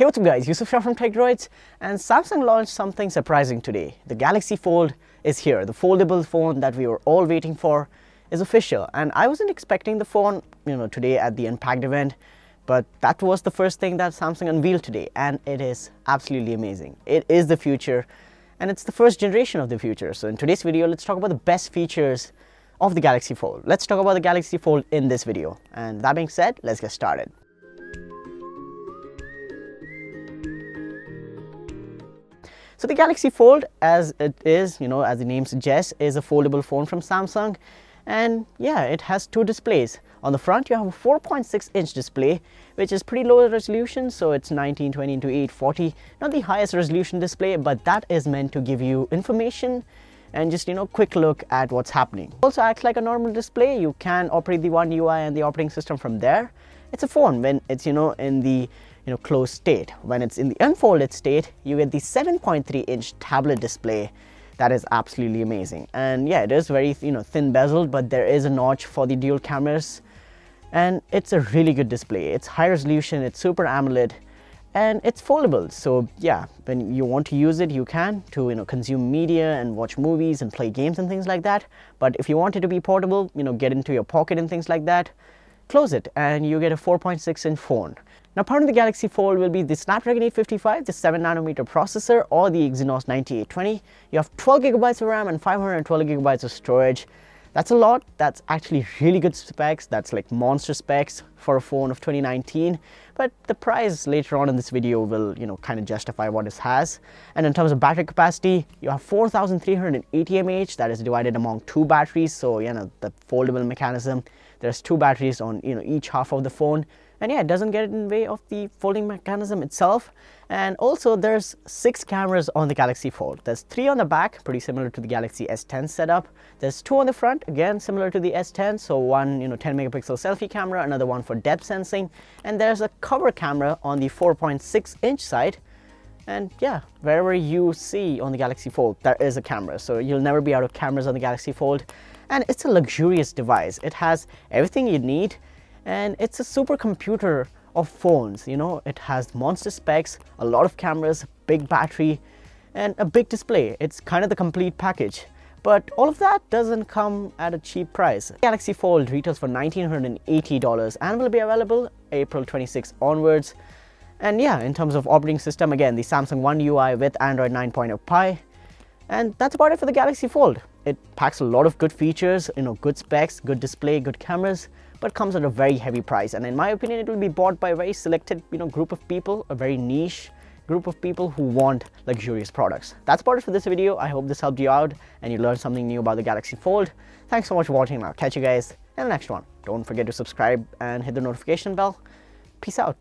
Hey, what's up guys, Yusuf Shah from Techdroids, and Samsung launched something surprising today. The Galaxy Fold is here. The foldable phone that we were all waiting for is official, and I wasn't expecting the phone, today at the Unpacked event, but that was the first thing that Samsung unveiled today, and it is absolutely amazing. It is the future, and it's the first generation of the future. So in today's video, let's talk about the best features of the Galaxy Fold. Let's talk about the Galaxy Fold in this video, and that being said, let's get started. So the Galaxy Fold, as it is, as the name suggests, is a foldable phone from Samsung. And yeah, it has two displays. On the front, you have a 4.6-inch display, which is pretty low resolution. So it's 1920 into 840, not the highest resolution display, but that is meant to give you information and just, quick look at what's happening. Also acts like a normal display. You can operate the One UI and the operating system from there. It's a phone when it's, in the closed state. When it's in the unfolded state, you get the 7.3-inch tablet display. That is absolutely amazing. And yeah, it is very thin bezeled, but there is a notch for the dual cameras, and it's a really good display. It's high resolution, it's Super AMOLED, and it's foldable. So yeah, when you want to use it, you can to consume media and watch movies and play games and things like that. But if you want it to be portable, get into your pocket and things like that, close it and you get a 4.6-inch phone. Now, part of the Galaxy Fold will be the Snapdragon 855, the 7nm processor, or the Exynos 9820. You have 12 GB of RAM and 512 GB of storage. That's a lot. That's actually really good specs. That's like monster specs for a phone of 2019. But the price later on in this video will, kind of justify what it has. And in terms of battery capacity, you have 4,380 mAh. That is divided among two batteries. So, the foldable mechanism. There's two batteries on, each half of the phone. And yeah, it doesn't get in the way of the folding mechanism itself. And also there's 6 cameras on the Galaxy Fold. There's 3 on the back, pretty similar to the Galaxy S10 setup. There's 2 on the front, again similar to the S10. So one 10 megapixel selfie camera, another one for depth sensing. And there's a cover camera on the 4.6-inch side. And yeah, wherever you see on the Galaxy Fold, there is a camera. So you'll never be out of cameras on the Galaxy Fold. And it's a luxurious device. It has everything you need. And it's a supercomputer of phones. It has monster specs, a lot of cameras, big battery, and a big display. It's kind of the complete package. But all of that doesn't come at a cheap price. Galaxy Fold retails for $1,980 and will be available April 26 onwards. And yeah, in terms of operating system, again, the Samsung One UI with Android 9.0 Pie. And that's about it for the Galaxy Fold. It packs a lot of good features, good specs, good display, good cameras, but comes at a very heavy price. And in my opinion, it will be bought by a very selected, group of people, a very niche group of people who want luxurious products. That's about it for this video. I hope this helped you out and you learned something new about the Galaxy Fold. Thanks so much for watching, and I'll catch you guys in the next one. Don't forget to subscribe and hit the notification bell. Peace out.